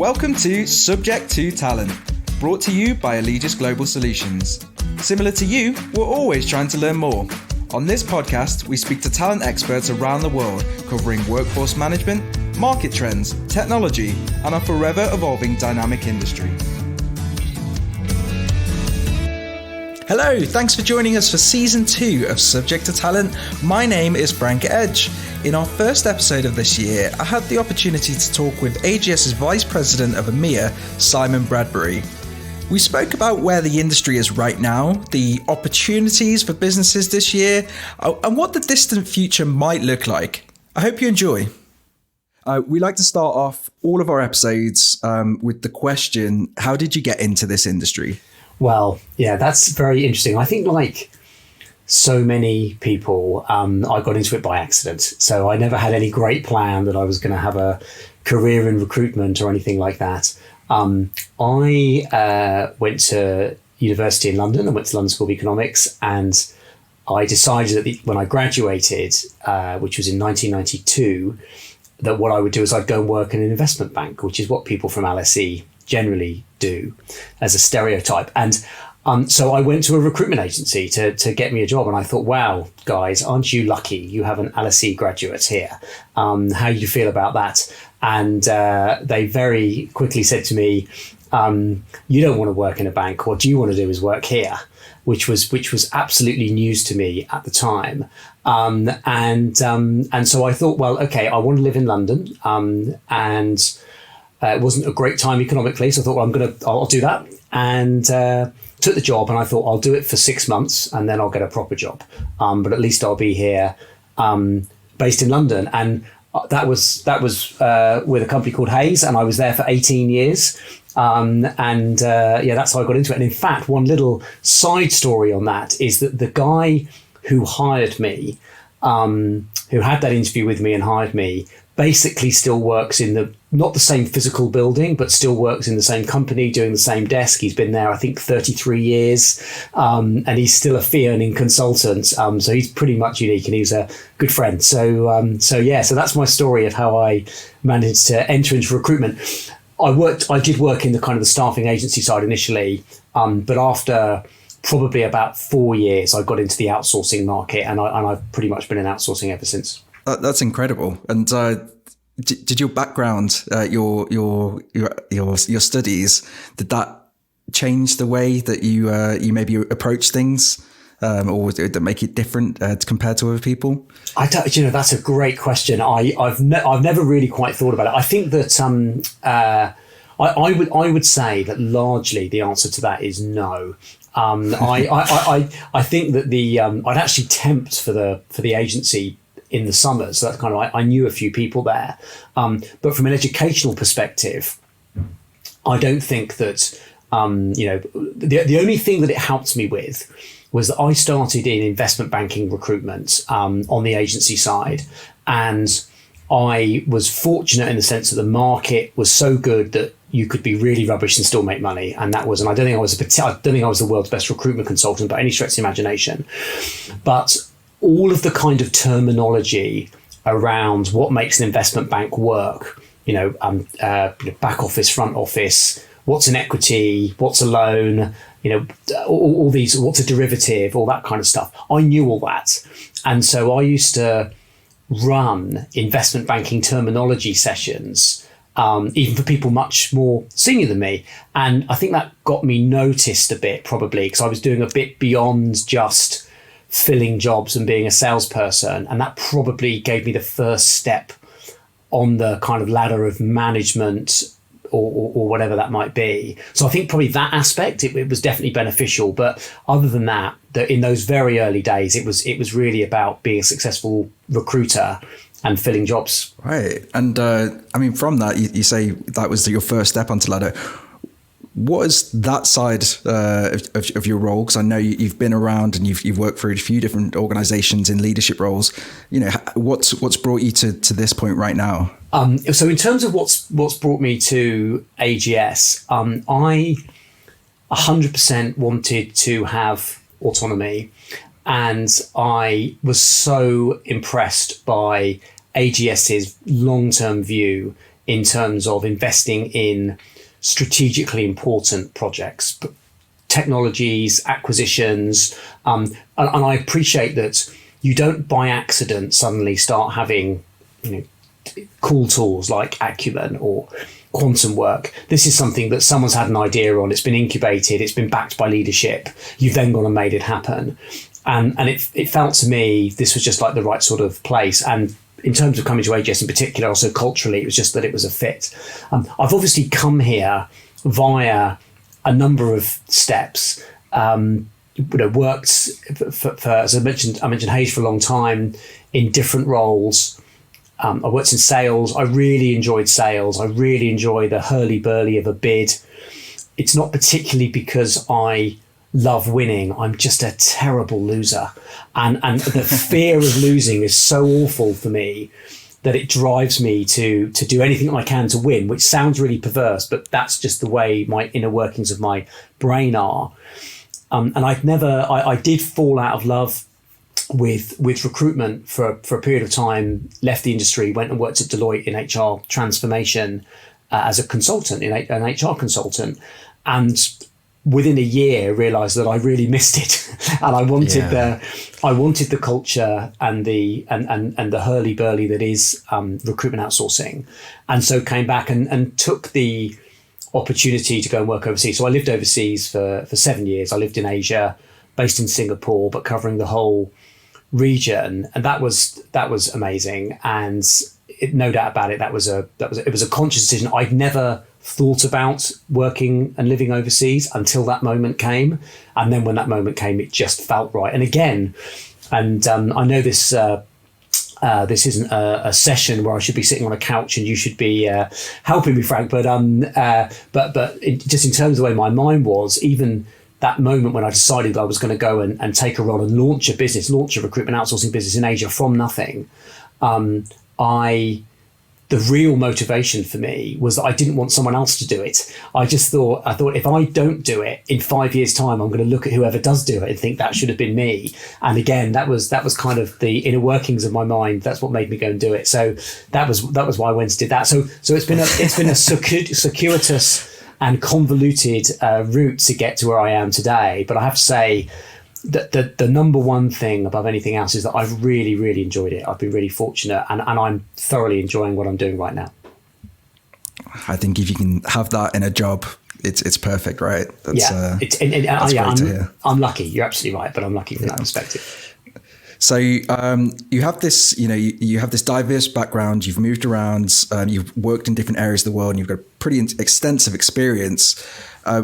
Welcome to Subject to Talent, brought to you by Allegis Global Solutions. Similar to you, we're always trying to learn more. On this podcast, we speak to talent experts around the world, covering workforce management, market trends, technology, and our forever evolving dynamic industry. Hello, thanks for joining us for Season 2 of Subject to Talent. My name is Frank Edge. In our first episode of this year, I had the opportunity to talk with AGS's Vice President of EMEA, Simon Bradberry. We spoke about where the industry is right now, the opportunities for businesses this year, and what the distant future might look like. I hope you enjoy. We like to start off all of our episodes with the question, how did you get into this industry? Well, yeah, that's very interesting. I think like so many people, I got into it by accident. So I never had any great plan that I was going to have a career in recruitment or anything like that. I went to university in London. I went to London School of Economics, and I decided that when I graduated, which was in 1992, that what I would do is I'd go and work in an investment bank, which is what people from LSE generally do as a stereotype. And so I went to a recruitment agency to get me a job. And I thought, wow, guys, aren't you lucky? You have an LSE graduate here. How do you feel about that? And they very quickly said to me, you don't want to work in a bank. What you want to do is work here, which was absolutely news to me at the time. And so I thought, well, okay, I want to live in London. And it wasn't a great time economically. So I thought, well, I'll do that. And took the job, and I thought I'll do it for 6 months and then I'll get a proper job. But at least I'll be here, based in London. And that was with a company called Hayes, and I was there for 18 years. That's how I got into it. And in fact, one little side story on that is that the guy who hired me, who had that interview with me and hired me, basically still works in not the same physical building, but still works in the same company, doing the same desk. He's been there, I think, 33 years, and he's still a fee earning consultant. So he's pretty much unique, and he's a good friend. So that's my story of how I managed to enter into recruitment. I did work in the kind of the staffing agency side initially, but after probably about 4 years, I got into the outsourcing market, and I've pretty much been in outsourcing ever since. That's incredible. And did your background, your studies, did that change the way that you maybe approach things, or did that make it different compared to other people? That's a great question. I've never really quite thought about it. I think that I would say that largely the answer to that is no. I think that I'd actually tempt for the agency in the summer, so that's kind of, I knew a few people there, but from an educational perspective, I don't think that the only thing that it helped me with was that I started in investment banking recruitment on the agency side, and I was fortunate in the sense that the market was so good that you could be really rubbish and still make money, and I don't think I was the world's best recruitment consultant by any stretch of the imagination, but all of the kind of terminology around what makes an investment bank work, back office, front office, what's an equity, what's a loan, all these, what's a derivative, all that kind of stuff. I knew all that. And so I used to run investment banking terminology sessions, even for people much more senior than me. And I think that got me noticed a bit, probably, because I was doing a bit beyond just filling jobs and being a salesperson, and that probably gave me the first step on the kind of ladder of management or whatever that might be. So I think probably that aspect it was definitely beneficial, but other than that, in those very early days, it was really about being a successful recruiter and filling jobs. Right. And from that, you say that was your first step onto ladder. What is that side of your role? Because I know you've been around and you've worked for a few different organizations in leadership roles. What's brought you to this point right now? So in terms of what's brought me to AGS, I 100% wanted to have autonomy, and I was so impressed by AGS's long-term view in terms of investing in strategically important projects, technologies, acquisitions. And I appreciate that you don't by accident suddenly start having, cool tools like Acumen or quantum work. This is something that someone's had an idea on, it's been incubated, it's been backed by leadership. You've then gone and made it happen. And it felt to me, this was just like the right sort of place. And in terms of coming to AGS in particular, also culturally, it was just that it was a fit. I've obviously come here via a number of steps. Worked for, as I mentioned Hayes for a long time in different roles. I worked in sales. I really enjoyed sales. I really enjoy the hurly-burly of a bid. It's not particularly because I love winning. I'm just a terrible loser. And the fear of losing is so awful for me that it drives me to do anything I can to win, which sounds really perverse, but that's just the way my inner workings of my brain are. And I did fall out of love with recruitment for a period of time, left the industry, went and worked at Deloitte in HR transformation as a consultant, an HR consultant. And within a year realized that I really missed it. And I wanted the culture and the hurly-burly that is recruitment outsourcing. And so came back and took the opportunity to go and work overseas. So I lived overseas for 7 years. I lived in Asia, based in Singapore, but covering the whole region, and that was amazing. And no doubt about it, it was a conscious decision. I'd never thought about working and living overseas until that moment came, and then when that moment came, it just felt right. And again, I know this isn't a session where I should be sitting on a couch and you should be helping me, Frank, but just in terms of the way my mind was, even that moment when I decided that I was going to go and take a role and launch a recruitment outsourcing business in Asia from nothing, the real motivation for me was that I didn't want someone else to do it. I thought if I don't do it in 5 years' time, I'm going to look at whoever does do it and think that should have been me. And again, that was kind of the inner workings of my mind. That's what made me go and do it. So that was why I went and did that. So it's been a circuitous and convoluted route to get to where I am today. But I have to say that the number one thing above anything else is that I've really, really enjoyed it. I've been really fortunate, and I'm thoroughly enjoying what I'm doing right now. I think if you can have that in a job, it's perfect, right? That's great to hear. I'm lucky. You're absolutely right, but I'm lucky from that perspective. So you have this, you have this diverse background. You've moved around. You've worked in different areas of the world, and you've got pretty extensive experience.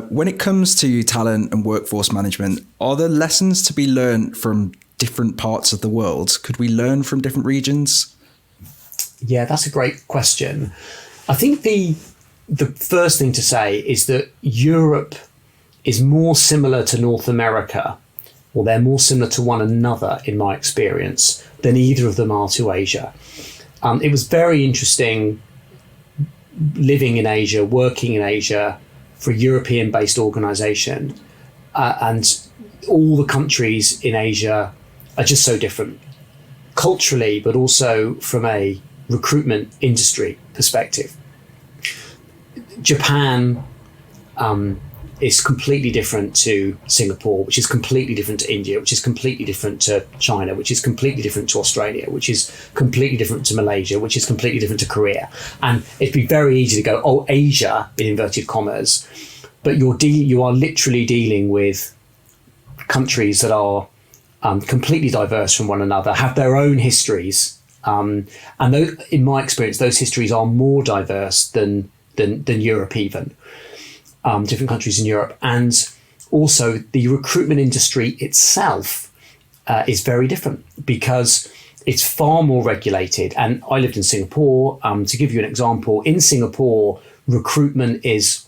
When it comes to talent and workforce management, are there lessons to be learned from different parts of the world? Could we learn from different regions? Yeah, that's a great question. I think the first thing to say is that Europe is more similar to North America, or they're more similar to one another in my experience, than either of them are to Asia. It was very interesting living in Asia, working in Asia for a European-based organisation, and all the countries in Asia are just so different culturally, but also from a recruitment industry perspective. Japan is completely different to Singapore, which is completely different to India, which is completely different to China, which is completely different to Australia, which is completely different to Malaysia, which is completely different to Korea. And it'd be very easy to go, oh, Asia, in inverted commas, but you are literally dealing with countries that are completely diverse from one another, have their own histories. And those, in my experience, those histories are more diverse than Europe even. Different countries in Europe. And also the recruitment industry itself is very different because it's far more regulated. And I lived in Singapore. To give you an example, in Singapore, recruitment is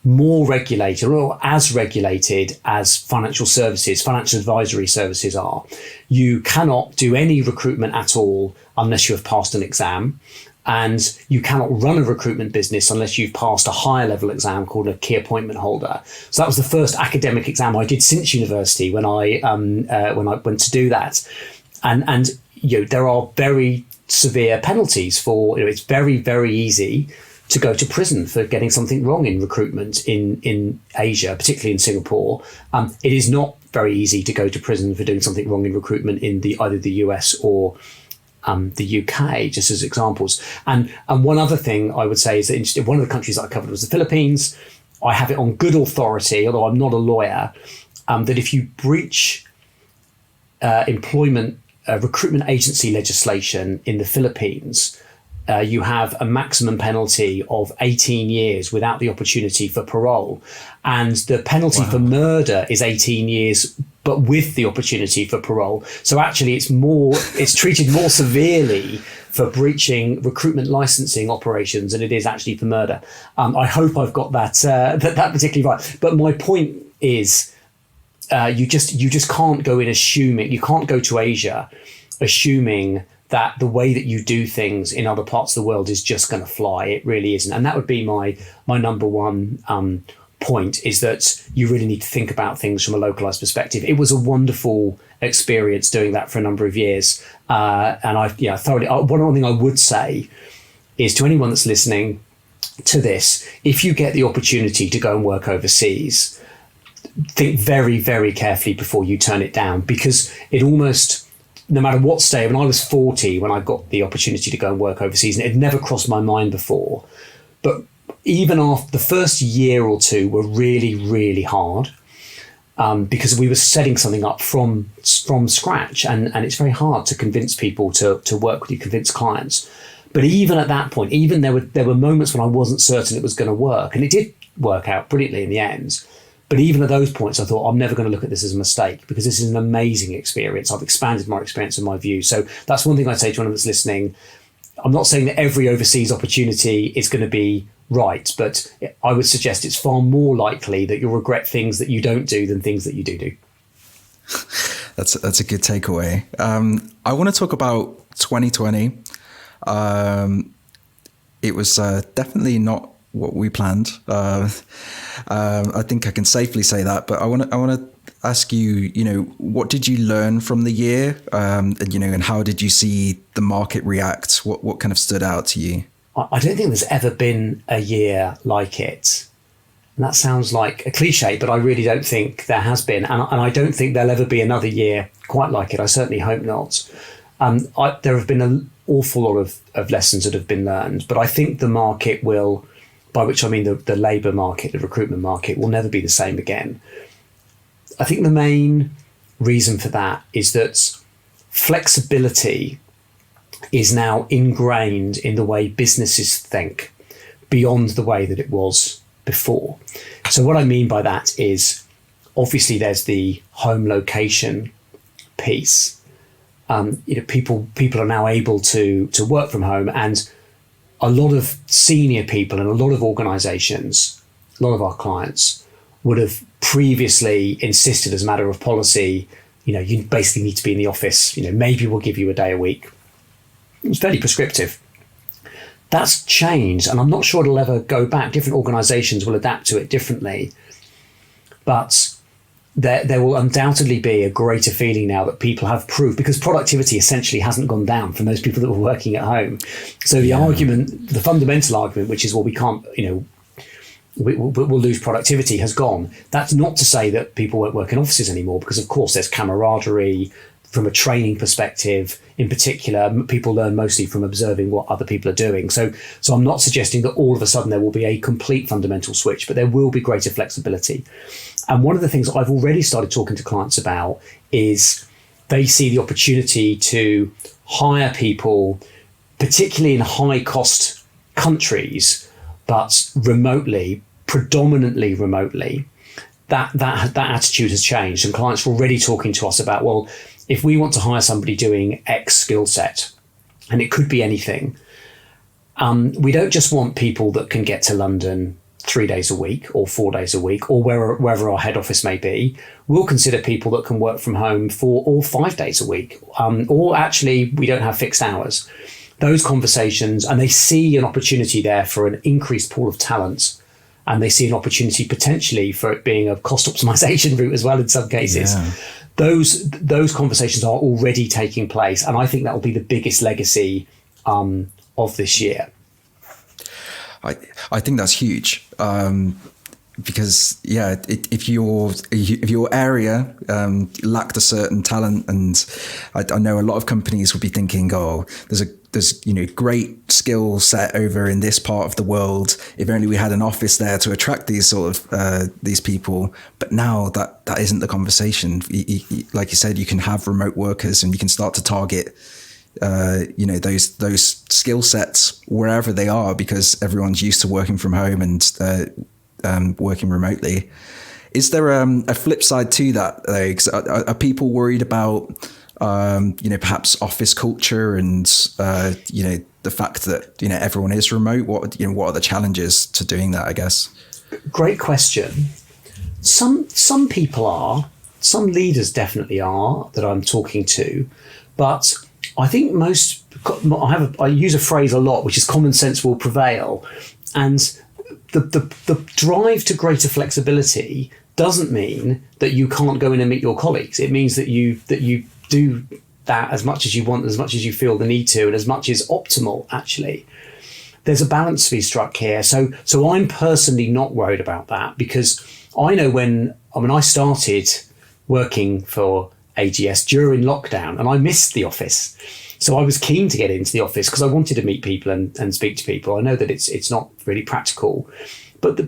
more regulated, or as regulated as financial advisory services are. You cannot do any recruitment at all unless you have passed an exam. And you cannot run a recruitment business unless you've passed a higher level exam called a key appointment holder. So that was the first academic exam I did since university when I went to do that. And there are very severe penalties for, it's very, very easy to go to prison for getting something wrong in recruitment in Asia, particularly in Singapore. It is not very easy to go to prison for doing something wrong in recruitment in either the US or the UK, just as examples. And one other thing I would say is that one of the countries that I covered was the Philippines. I have it on good authority, although I'm not a lawyer, that if you breach employment recruitment agency legislation in the Philippines, you have a maximum penalty of 18 years without the opportunity for parole. And the penalty for murder is 18 years, but with the opportunity for parole. So actually it's treated more severely for breaching recruitment licensing operations than it is actually for murder. I hope I've got that particularly right. But my point is, you just can't go in assuming, you can't go to Asia assuming that the way that you do things in other parts of the world is just going to fly. It really isn't. And that would be my number one point, is that you really need to think about things from a localized perspective. It was a wonderful experience doing that for a number of years. And I thoroughly, one thing I would say is to anyone that's listening to this, if you get the opportunity to go and work overseas, think very, very carefully before you turn it down, because it almost, no matter what stage, when I was 40, when I got the opportunity to go and work overseas, and it had never crossed my mind before, but even after the first year or two were really, really hard, because we were setting something up from scratch, and it's very hard to convince people to work with you, convince clients. But even at that point, even there were moments when I wasn't certain it was going to work, and it did work out brilliantly in the end. But even at those points, I thought, I'm never going to look at this as a mistake, because this is an amazing experience. I've expanded my experience and my view. So that's one thing I'd say to anyone that's listening. I'm not saying that every overseas opportunity is going to be right, but I would suggest it's far more likely that you'll regret things that you don't do than things that you do. That's a good takeaway. I want to talk about 2020. It was definitely not what we planned. I think I can safely say that, but I want to ask you, what did you learn from the year? And how did you see the market react? What kind of stood out to you? I don't think there's ever been a year like it. And that sounds like a cliche, but I really don't think there has been. And I don't think there'll ever be another year quite like it. I certainly hope not. There have been an awful lot of lessons that have been learned, but I think the market will, by which I mean the labour market, the recruitment market, will never be the same again. I think the main reason for that is that flexibility is now ingrained in the way businesses think, beyond the way that it was before. So what I mean by that is, obviously there's the home location piece. People are now able to work from home, and a lot of senior people and a lot of organisations, a lot of our clients would have previously insisted as a matter of policy, you basically need to be in the office, maybe we'll give you a day a week. It was fairly prescriptive. That's changed, and I'm not sure it'll ever go back. Different organisations will adapt to it differently. But there will undoubtedly be a greater feeling now that people have proof, because productivity essentially hasn't gone down from those people that were working at home. So the fundamental argument, which is, well, we can't, we'll lose productivity, has gone. That's not to say that people won't work in offices anymore, because of course there's camaraderie. From a training perspective, in particular, people learn mostly from observing what other people are doing. So I'm not suggesting that all of a sudden there will be a complete fundamental switch, but there will be greater flexibility. And one of the things that I've already started talking to clients about is they see the opportunity to hire people, particularly in high cost countries, but remotely, predominantly remotely. That attitude has changed, and clients are already talking to us about, well, if we want to hire somebody doing X skill set, and it could be anything, we don't just want people that can get to London 3 days a week or 4 days a week, or wherever our head office may be. We'll consider people that can work from home 4 or 5 days a week, or actually we don't have fixed hours. Those conversations, and they see an opportunity there for an increased pool of talent, and they see an opportunity potentially for it being a cost optimization route as well in some cases. Yeah. Those conversations are already taking place, and I think that will be the biggest legacy of this year. I think that's huge. Because if your area lacked a certain talent, and I know a lot of companies would be thinking, oh, there's great skill set over in this part of the world. If only we had an office there to attract these sort of these people. But now that isn't the conversation. Like you said, you can have remote workers, and you can start to target those skill sets wherever they are, because everyone's used to working from home and working remotely. Is there a flip side to that, though? 'Cause are people worried about perhaps office culture and the fact that everyone is remote? What are the challenges to doing that, I guess? Great question. Some people are, some leaders definitely are that I'm talking to, but I think I use a phrase a lot, which is common sense will prevail. And the drive to greater flexibility doesn't mean that you can't go in and meet your colleagues. It means that you do that as much as you want, as much as you feel the need to, and as much is optimal, actually. There's a balance to be struck here. So I'm personally not worried about that, because I know when I started working for AGS during lockdown, and I missed the office. So I was keen to get into the office because I wanted to meet people and speak to people. I know that it's not really practical, but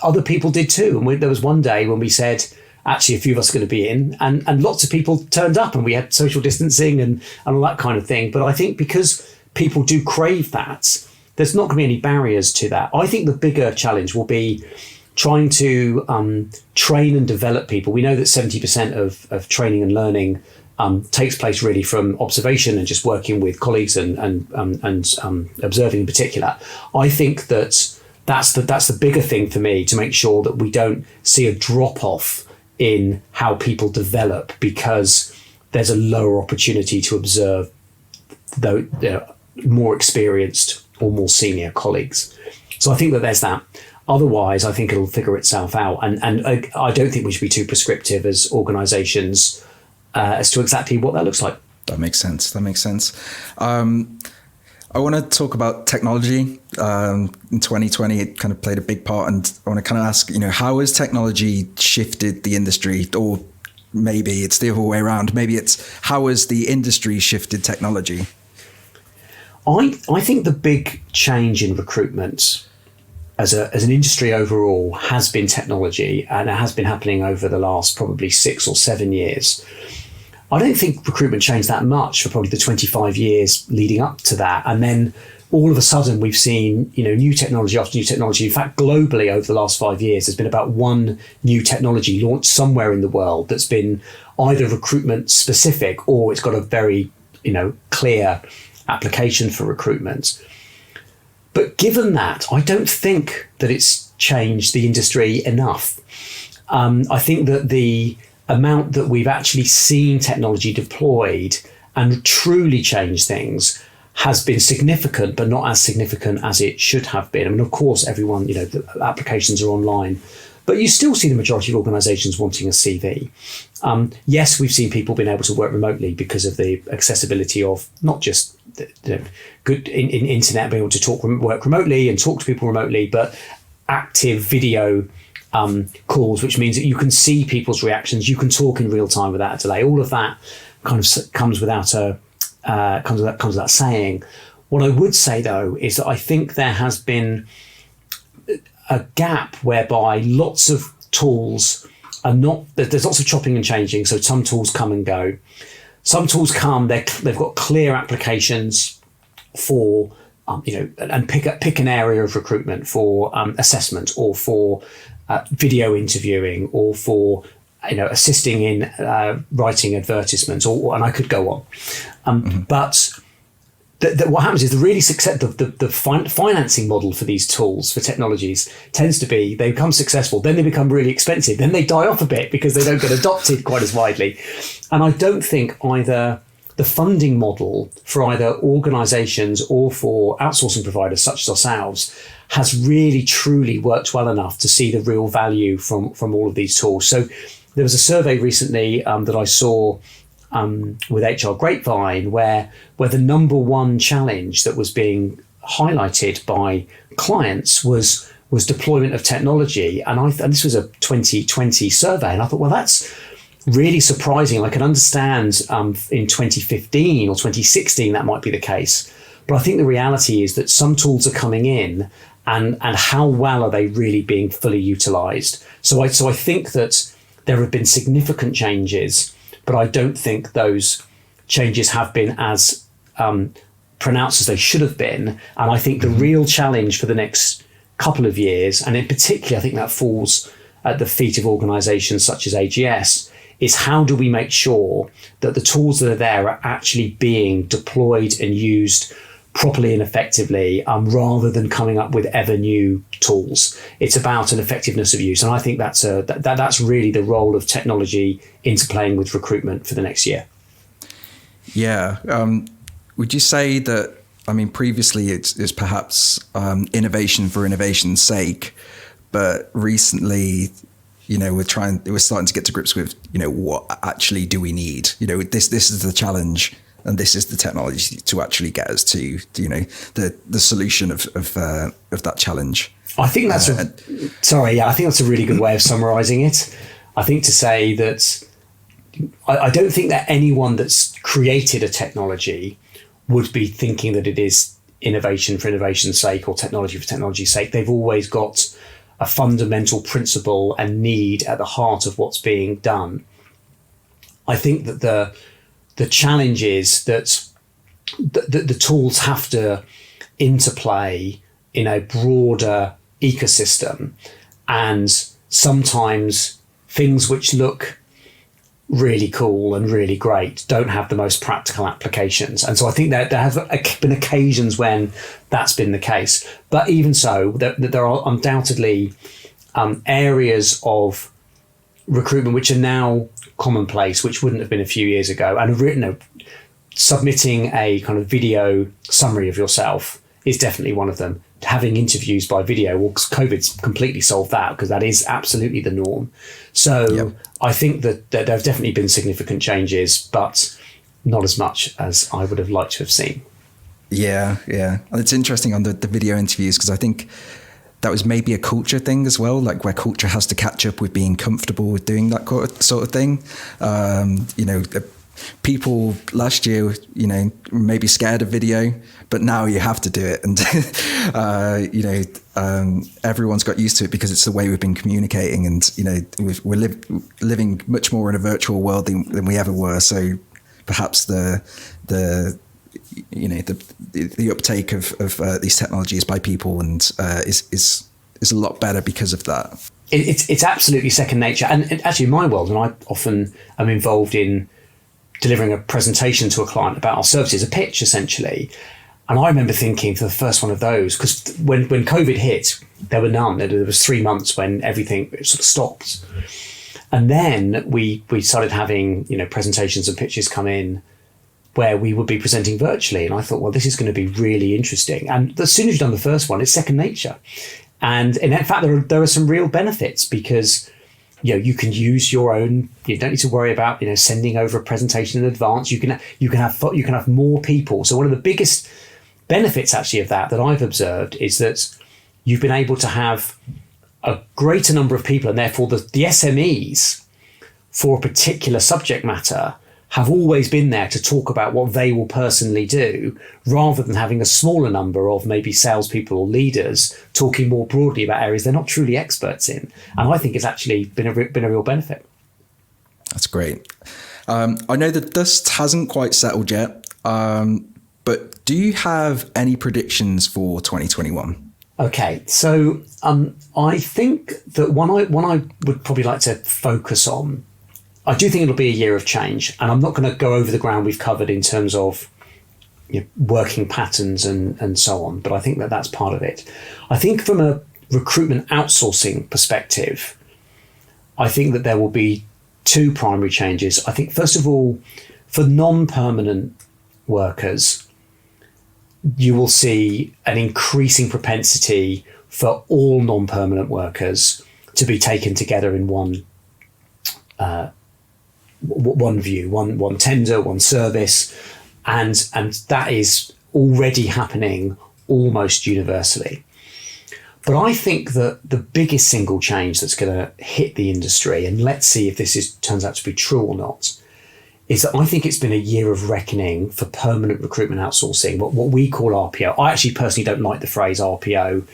other people did too. And there was one day when we said, actually, a few of us are going to be in, and lots of people turned up, and we had social distancing and all that kind of thing. But I think because people do crave that, there's not going to be any barriers to that. I think the bigger challenge will be trying to train and develop people. We know that 70% of training and learning takes place really from observation and just working with colleagues and observing in particular. I think that's the bigger thing for me, to make sure that we don't see a drop off in how people develop because there's a lower opportunity to observe more experienced or more senior colleagues. So I think that there's that. Otherwise, I think it'll figure itself out. And I don't think we should be too prescriptive as organisations as to exactly what that looks like. That makes sense. I want to talk about technology. In 2020, it kind of played a big part. And I want to kind of ask, how has technology shifted the industry? Or maybe it's the other way around. Maybe it's how has the industry shifted technology? I think the big change in recruitment as an industry overall has been technology, and it has been happening over the last probably 6 or 7 years. I don't think recruitment changed that much for probably the 25 years leading up to that. And then all of a sudden we've seen, new technology after new technology. In fact, globally over the last 5 years, there's been about one new technology launched somewhere in the world that's been either recruitment specific or it's got a very, clear application for recruitment. But given that, I don't think that it's changed the industry enough. I think that the amount that we've actually seen technology deployed and truly change things has been significant, but not as significant as it should have been. I mean, of course, everyone, the applications are online, but you still see the majority of organisations wanting a CV. Yes, we've seen people being able to work remotely because of the accessibility of not just good in internet, being able to work remotely and talk to people remotely, but active video calls, which means that you can see people's reactions, you can talk in real time without a delay. All of that kind of comes without saying. What I would say though is that I think there has been a gap whereby lots of tools are not. There's lots of chopping and changing. So some tools come and go. Some tools come. They've got clear applications for. And pick an area of recruitment for assessment or for video interviewing or for assisting in writing advertisements, and I could go on. But what happens is the really success, the financing model for these tools, for technologies, tends to be they become successful, then they become really expensive, then they die off a bit because they don't get adopted quite as widely. And I don't think either the funding model for either organisations or for outsourcing providers such as ourselves has really truly worked well enough to see the real value from all of these tools. So there was a survey recently that I saw with HR Grapevine, where the number one challenge that was being highlighted by clients was deployment of technology. And this was a 2020 survey, and I thought, well, that's really surprising. I can understand in 2015 or 2016 that might be the case, but I think the reality is that some tools are coming in, and how well are they really being fully utilized? So I think that there have been significant changes, but I don't think those changes have been as pronounced as they should have been. And I think the real challenge for the next couple of years, and in particular, I think that falls at the feet of organizations such as AGS, is how do we make sure that the tools that are there are actually being deployed and used properly and effectively, rather than coming up with ever new tools. It's about an effectiveness of use. And I think that's really the role of technology interplaying with recruitment for the next year. Yeah. Would you say that, I mean, previously it's perhaps innovation for innovation's sake, but recently, we're starting to get to grips with, what actually do we need? This is the challenge, and this is the technology to actually get us to the solution of that challenge. I think that's I think that's a really good way of summarizing it. I think to say that I don't think that anyone that's created a technology would be thinking that it is innovation for innovation's sake or technology for technology's sake. They've always got a fundamental principle and need at the heart of what's being done. I think that the challenge is that the tools have to interplay in a broader ecosystem, and sometimes things which look really cool and really great don't have the most practical applications. And so I think that there have been occasions when that's been the case. But even so, there are undoubtedly areas of recruitment which are now commonplace, which wouldn't have been a few years ago. And submitting a kind of video summary of yourself is definitely one of them. Having interviews by video, well, COVID's completely solved that, because that is absolutely the norm. So yep. I think that there have definitely been significant changes, but not as much as I would have liked to have seen. Yeah. And it's interesting on the video interviews, because I think that was maybe a culture thing as well, like where culture has to catch up with being comfortable with doing that sort of thing. People last year, maybe scared of video, but now you have to do it. And, everyone's got used to it because it's the way we've been communicating. And, we're living much more in a virtual world than we ever were. So perhaps the uptake of these technologies by people and is a lot better because of that. It's absolutely second nature. And actually in my world, and I often am involved in delivering a presentation to a client about our services, a pitch essentially. And I remember thinking for the first one of those, because when COVID hit, there were none. There was 3 months when everything sort of stopped. And then we started having, presentations and pitches come in where we would be presenting virtually. And I thought, well, this is going to be really interesting. And as soon as you've done the first one, it's second nature. And in fact, there are some real benefits, because you can use your own. You don't need to worry about sending over a presentation in advance. You can have more people. So one of the biggest benefits actually of that I've observed is that you've been able to have a greater number of people, and therefore the SMEs for a particular subject matter have always been there to talk about what they will personally do, rather than having a smaller number of maybe salespeople or leaders talking more broadly about areas they're not truly experts in. And I think it's actually been a real benefit. That's great. I know the dust hasn't quite settled yet, but do you have any predictions for 2021? Okay, so I think that one I would probably like to focus on, I do think it'll be a year of change, and I'm not going to go over the ground we've covered in terms of working patterns and so on, but I think that that's part of it. I think from a recruitment outsourcing perspective, I think that there will be two primary changes. I think, first of all, for non-permanent workers, you will see an increasing propensity for all non-permanent workers to be taken together in one one view, one tender, one service, and that is already happening almost universally. But I think that the biggest single change that's going to hit the industry, and let's see if this turns out to be true or not, is that I think it's been a year of reckoning for permanent recruitment outsourcing, what we call RPO. I actually personally don't like the phrase RPO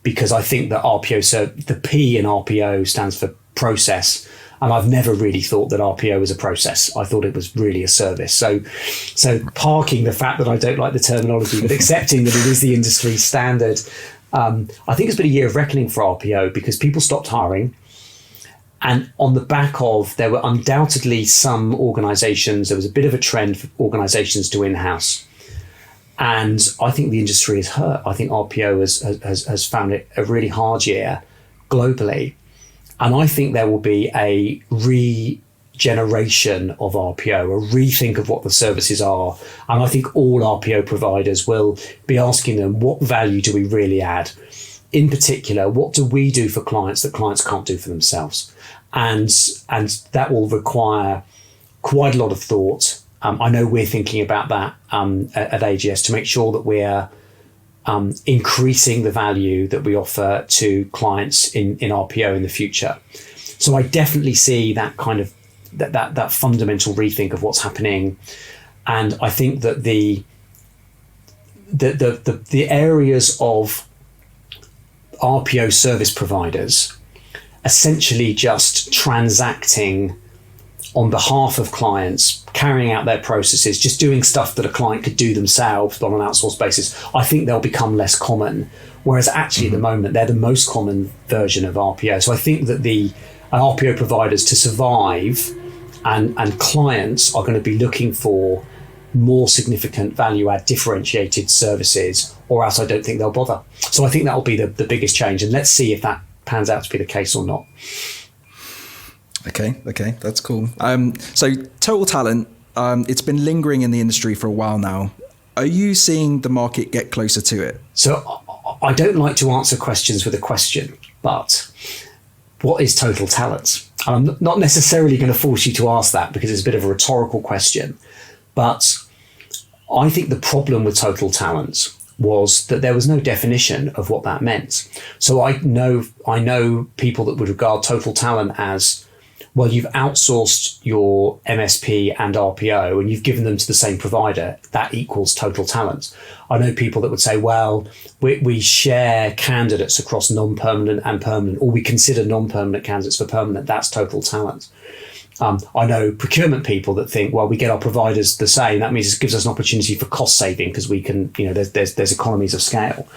because I think that RPO, so the P in RPO stands for process. And I've never really thought that RPO was a process. I thought it was really a service. So parking the fact that I don't like the terminology, but accepting that it is the industry standard, I think it's been a year of reckoning for RPO because people stopped hiring. And on the back of, there were undoubtedly some organizations, there was a bit of a trend for organizations to in-house. And I think the industry is hurt. I think RPO has found it a really hard year globally. And I think there will be a regeneration of RPO, a rethink of what the services are. And I think all RPO providers will be asking them, what value do we really add? In particular, what do we do for clients that clients can't do for themselves? And that will require quite a lot of thought. I know we're thinking about that at AGS to make sure that we're increasing the value that we offer to clients in RPO in the future. So I definitely see that kind of that fundamental rethink of what's happening, and I think that the areas of RPO service providers essentially just transacting on behalf of clients, carrying out their processes, just doing stuff that a client could do themselves but on an outsourced basis, I think they'll become less common. Whereas actually at the moment, they're the most common version of RPO. So I think that the RPO providers to survive and clients are going to be looking for more significant value add differentiated services, or else I don't think they'll bother. So I think that'll be the biggest change. And let's see if that pans out to be the case or not. Okay, that's cool. So Total Talent, it's been lingering in the industry for a while now. Are you seeing the market get closer to it? So I don't like to answer questions with a question, but what is Total Talent? And I'm not necessarily going to force you to ask that because it's a bit of a rhetorical question. But I think the problem with Total Talent was that there was no definition of what that meant. So I know people that would regard Total Talent as, well, you've outsourced your MSP and RPO and you've given them to the same provider. That equals Total Talent. I know people that would say, well, we share candidates across non-permanent and permanent, or we consider non-permanent candidates for permanent. That's Total Talent. I know procurement people that think, well, we get our providers the same. That means it gives us an opportunity for cost saving because we can, there's economies of scale.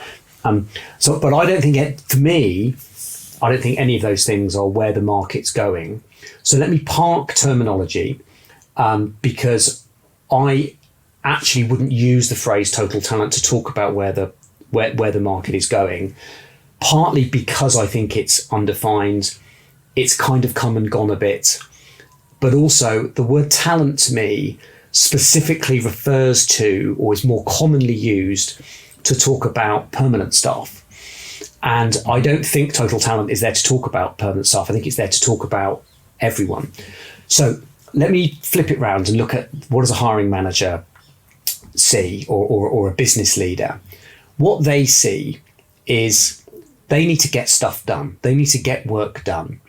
But I don't think for me, I don't think any of those things are where the market's going. So let me park terminology because I actually wouldn't use the phrase Total Talent to talk about where the market is going, partly because I think it's undefined. It's kind of come and gone a bit. But also the word talent to me specifically refers to, or is more commonly used to talk about permanent staff. And I don't think Total Talent is there to talk about permanent staff. I think it's there to talk about everyone. So let me flip it round and look at what does a hiring manager see or a business leader. What they see is they need to get stuff done. They need to get work done.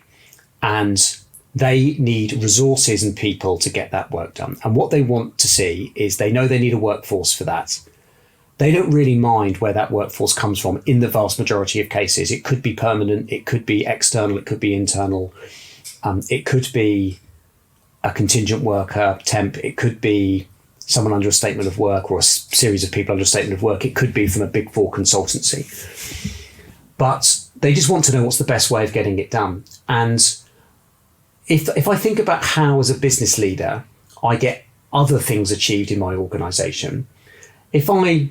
And they need resources and people to get that work done. And what they want to see is they know they need a workforce for that. They don't really mind where that workforce comes from in the vast majority of cases. It could be permanent, it could be external, it could be internal. It could be a contingent worker, temp. It could be someone under a statement of work or a series of people under a statement of work. It could be from a Big Four consultancy. But they just want to know what's the best way of getting it done. And if I think about how, as a business leader, I get other things achieved in my organization, if I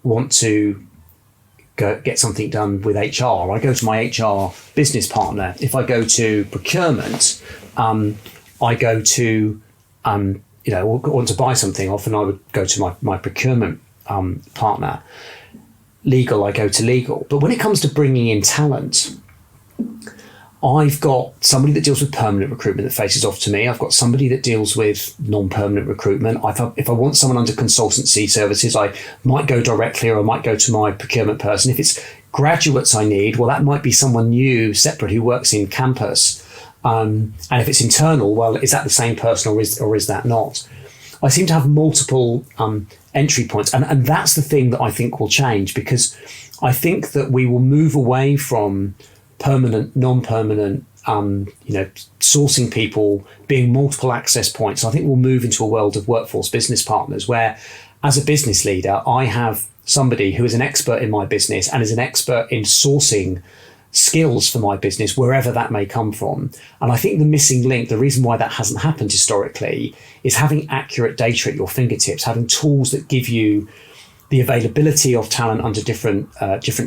want to go get something done with HR, I go to my HR business partner. If I go to procurement, I go to, want to buy something, often I would go to my procurement partner. Legal, I go to legal. But when it comes to bringing in talent, I've got somebody that deals with permanent recruitment that faces off to me. I've got somebody that deals with non-permanent recruitment. If I want someone under consultancy services, I might go directly, or I might go to my procurement person. If it's graduates I need, well, that might be someone new, separate, who works in campus. And if it's internal, well, is that the same person, or is that not? I seem to have multiple entry points. And that's the thing that I think will change, because I think that we will move away from permanent, non-permanent, sourcing people being multiple access points. I think we'll move into a world of workforce business partners, where as a business leader, I have somebody who is an expert in my business and is an expert in sourcing skills for my business, wherever that may come from. And I think the missing link, the reason why that hasn't happened historically, is having accurate data at your fingertips, having tools that give you the availability of talent under different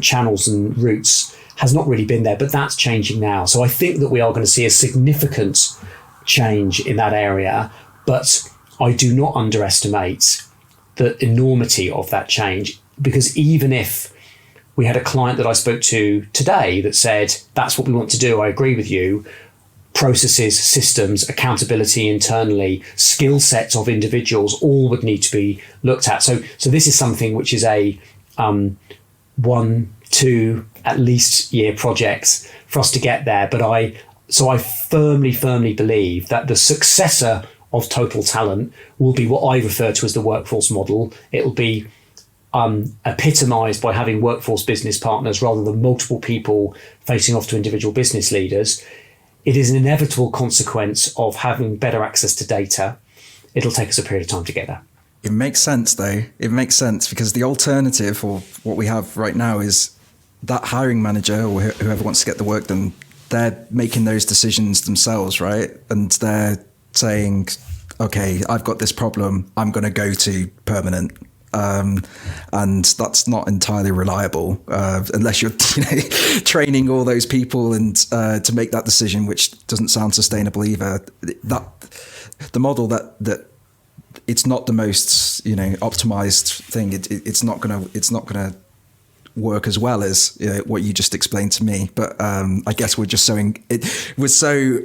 channels and routes has not really been there, but that's changing now. So I think that we are going to see a significant change in that area, but I do not underestimate the enormity of that change, because even if we had a client that I spoke to today that said, that's what we want to do, I agree with you, processes, systems, accountability internally, skill sets of individuals, all would need to be looked at. So this is something which is a 1-2 at least year project for us to get there. But I firmly believe that the successor of Total Talent will be what I refer to as the workforce model. It'll be epitomized by having workforce business partners rather than multiple people facing off to individual business leaders. It is an inevitable consequence of having better access to data. It'll take us a period of time to get there. It makes sense, though. It makes sense, because the alternative, or what we have right now, is that hiring manager or whoever wants to get the work done, they're making those decisions themselves, right? And they're saying, okay, I've got this problem, I'm going to go to permanent. And that's not entirely reliable unless you're training all those people and to make that decision, which doesn't sound sustainable either. That the model that it's not the most optimized thing. It's not gonna work as well as what you just explained to me. But I guess we're so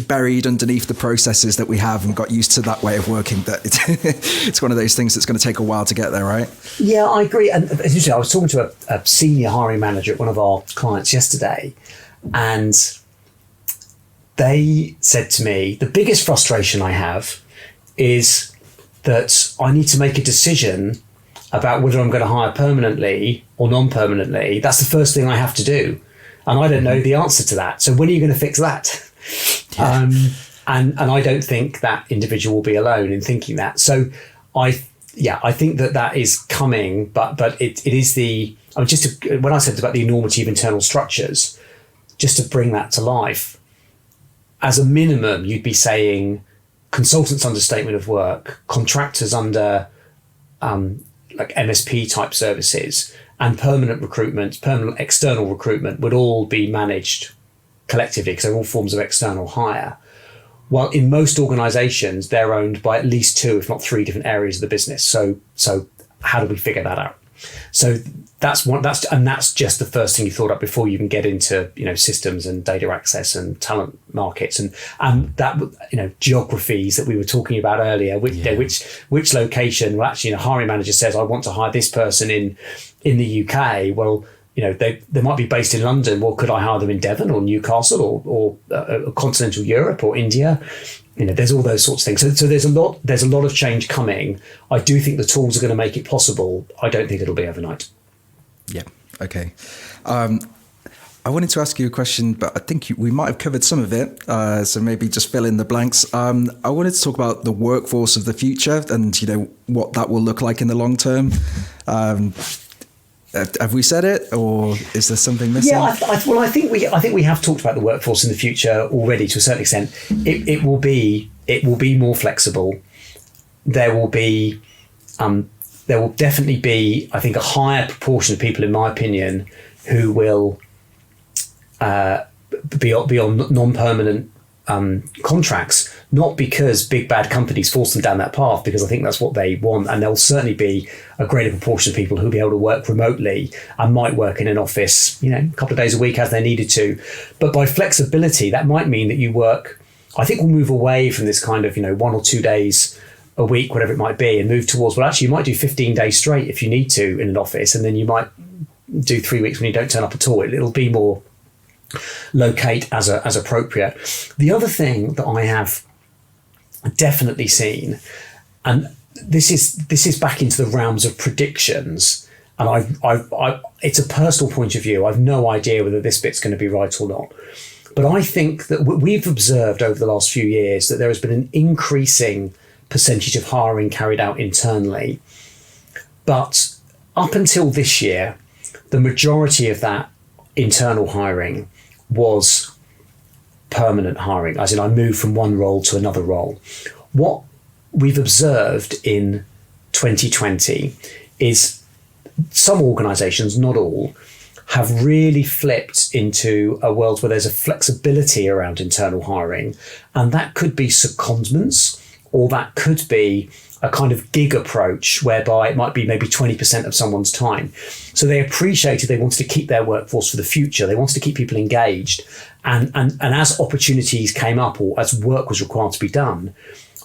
buried underneath the processes that we have and got used to that way of working that it's one of those things that's going to take a while to get there, right? Yeah, I agree. And as you say, I was talking to a senior hiring manager at one of our clients yesterday, and they said to me, the biggest frustration I have is that I need to make a decision about whether I'm going to hire permanently or non-permanently. That's the first thing I have to do. And I don't know the answer to that. So when are you going to fix that? Yeah. And I don't think that individual will be alone in thinking that. So I think that is coming, but it is when I said about the enormity of internal structures, just to bring that to life, as a minimum, you'd be saying consultants under statement of work, contractors under like MSP type services, and permanent recruitment, permanent external recruitment would all be managed collectively, because they're all forms of external hire. While in most organizations, they're owned by at least 2, if not 3 different areas of the business. So how do we figure that out? So that's just the first thing you thought of before you even get into systems and data access and talent markets and that geographies that we were talking about earlier. Which location? Well, actually, a hiring manager says, I want to hire this person in the UK. Well, they might be based in London. Well, could I hire them in Devon or Newcastle or continental Europe or India? There's all those sorts of things. So there's a lot of change coming. I do think the tools are going to make it possible. I don't think it'll be overnight. Yeah. Okay. I wanted to ask you a question, but I think we might have covered some of it. So maybe just fill in the blanks. I wanted to talk about the workforce of the future and, what that will look like in the long term. Have we said it, or is there something missing? Yeah, I think we have talked about the workforce in the future already to a certain extent. It will be more flexible. There will definitely be, I think, a higher proportion of people, in my opinion, who will be on non-permanent contracts, not because big bad companies force them down that path, because I think that's what they want, and there'll certainly be a greater proportion of people who'll be able to work remotely and might work in an office, a couple of days a week as they needed to. But by flexibility, that might mean that you work, I think we'll move away from this kind of 1 or 2 days a week, whatever it might be, and move towards, well, actually you might do 15 days straight if you need to in an office, and then you might do 3 weeks when you don't turn up at all. It'll be more locate as appropriate. The other thing that I have definitely seen, and this is back into the realms of predictions, and I it's a personal point of view. I've no idea whether this bit's going to be right or not, but I think that we've observed over the last few years that there has been an increasing percentage of hiring carried out internally, but up until this year, the majority of that internal hiring was permanent hiring, as in I moved from one role to another role. What we've observed in 2020 is some organisations, not all, have really flipped into a world where there's a flexibility around internal hiring, and that could be secondments, or that could be a kind of gig approach whereby it might be maybe 20% of someone's time. So they appreciated, they wanted to keep their workforce for the future. They wanted to keep people engaged. And as opportunities came up, or as work was required to be done,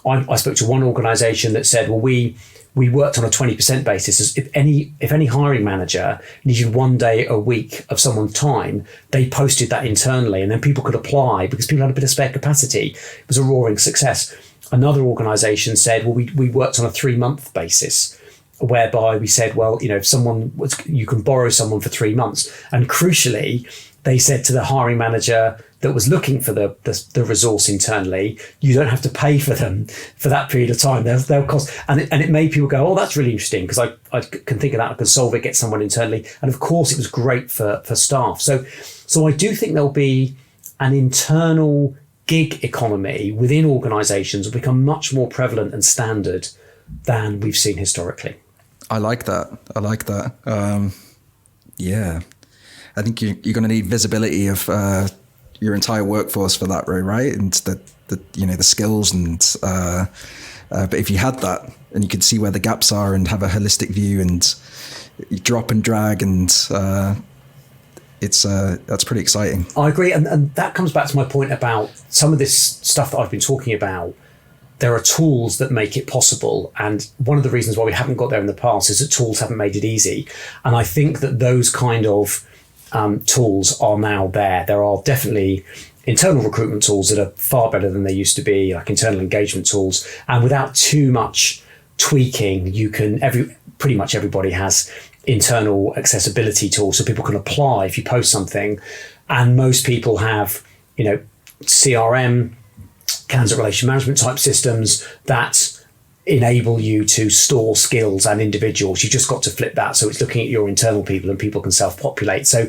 I spoke to one organisation that said, well, we worked on a 20% basis. If any hiring manager needed 1 day a week of someone's time, they posted that internally, and then people could apply because people had a bit of spare capacity. It was a roaring success. Another organisation said, well, we worked on a 3-month basis, whereby we said, well, if you can borrow someone for 3 months. And crucially, they said to the hiring manager that was looking for the resource internally, you don't have to pay for them for that period of time. They'll cost, and it made people go, oh, that's really interesting, because I can think of that. I can solve it, get someone internally. And of course, it was great for staff. So I do think there'll be an internal gig economy within organisations will become much more prevalent and standard than we've seen historically. I like that. Yeah. I think you're going to need visibility of your entire workforce for that, right? And the skills and but if you had that and you could see where the gaps are and have a holistic view and you drop and drag and that's pretty exciting. I agree, and that comes back to my point about some of this stuff that I've been talking about. There are tools that make it possible, and one of the reasons why we haven't got there in the past is that tools haven't made it easy. And I think that those kind of tools are now there. There are definitely internal recruitment tools that are far better than they used to be, like internal engagement tools, and without too much tweaking, you can pretty much everybody has internal accessibility tools, so people can apply if you post something. And most people have CRM, candidate relation management type systems that enable you to store skills and individuals. You've just got to flip that so it's looking at your internal people and people can self-populate. So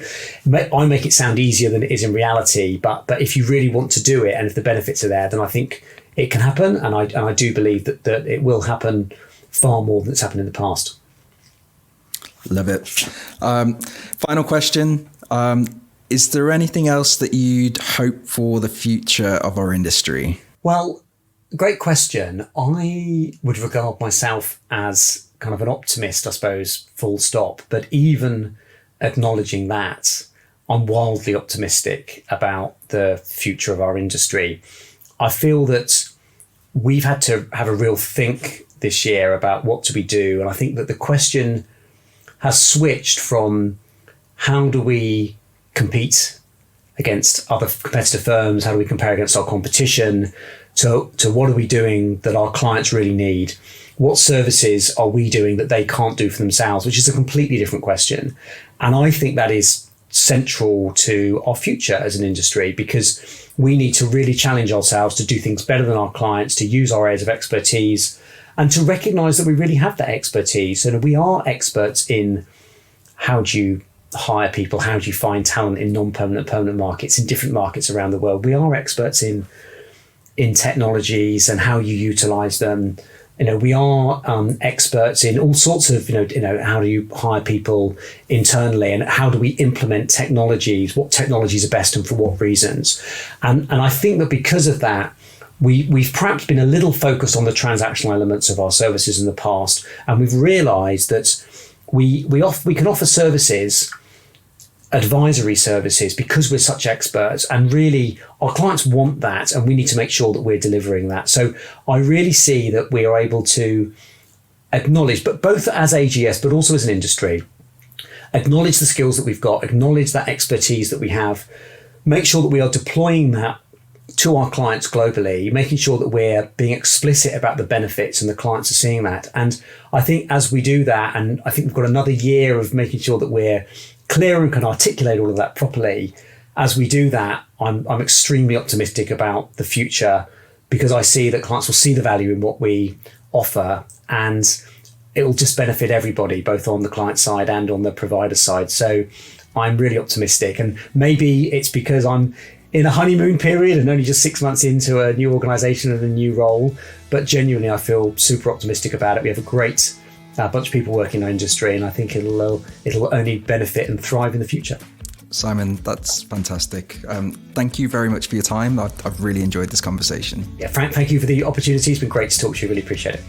I make it sound easier than it is in reality, but if you really want to do it and if the benefits are there, then I think it can happen, and I do believe that it will happen far more than it's happened in the past. Love it. Final question. Is there anything else that you'd hope for the future of our industry? Well, great question. I would regard myself as kind of an optimist, I suppose, full stop. But even acknowledging that, I'm wildly optimistic about the future of our industry. I feel that we've had to have a real think this year about what do we do. And I think that the question has switched from how do we compete against other competitor firms, how do we compare against our competition, to what are we doing that our clients really need? What services are we doing that they can't do for themselves, which is a completely different question. And I think that is central to our future as an industry, because we need to really challenge ourselves to do things better than our clients, to use our areas of expertise, and to recognise that we really have that expertise. So we are experts in how do you hire people, how do you find talent in non-permanent, permanent markets, in different markets around the world. We are experts in technologies and how you utilise them. we are experts in all sorts of, how do you hire people internally, and how do we implement technologies? What technologies are best and for what reasons? And I think that because of that, we've perhaps been a little focused on the transactional elements of our services in the past, and we've realised that we can offer services, advisory services, because we're such experts, and really our clients want that, and we need to make sure that we're delivering that. So I really see that we are able to acknowledge, but both as AGS but also as an industry, acknowledge the skills that we've got, acknowledge that expertise that we have, make sure that we are deploying that to our clients globally, making sure that we're being explicit about the benefits and the clients are seeing that. And I think as we do that, and I think we've got another year of making sure that we're clear and can articulate all of that properly. As we do that, I'm extremely optimistic about the future, because I see that clients will see the value in what we offer, and it will just benefit everybody, both on the client side and on the provider side. So I'm really optimistic, and maybe it's because I'm in a honeymoon period and only just 6 months into a new organisation and a new role, but genuinely I feel super optimistic about it. We have a great bunch of people working in our industry, and I think it'll only benefit and thrive in the future. Simon, that's fantastic. Thank you very much for your time. I've really enjoyed this conversation. Yeah, Frank, thank you for the opportunity. It's been great to talk to you. Really appreciate it.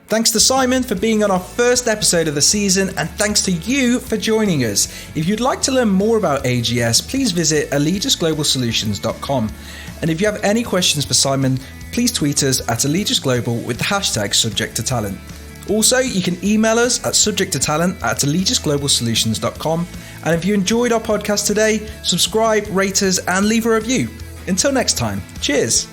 Thanks to Simon for being on our first episode of the season, and thanks to you for joining us. If you'd like to learn more about AGS, please visit allegis-global-solutions.com. And if you have any questions for Simon, please tweet us at Allegis-Global with the hashtag #SubjectToTalent. Also, you can email us at subjecttotalent@allegis-global-solutions.com. And if you enjoyed our podcast today, subscribe, rate us, and leave a review. Until next time, cheers.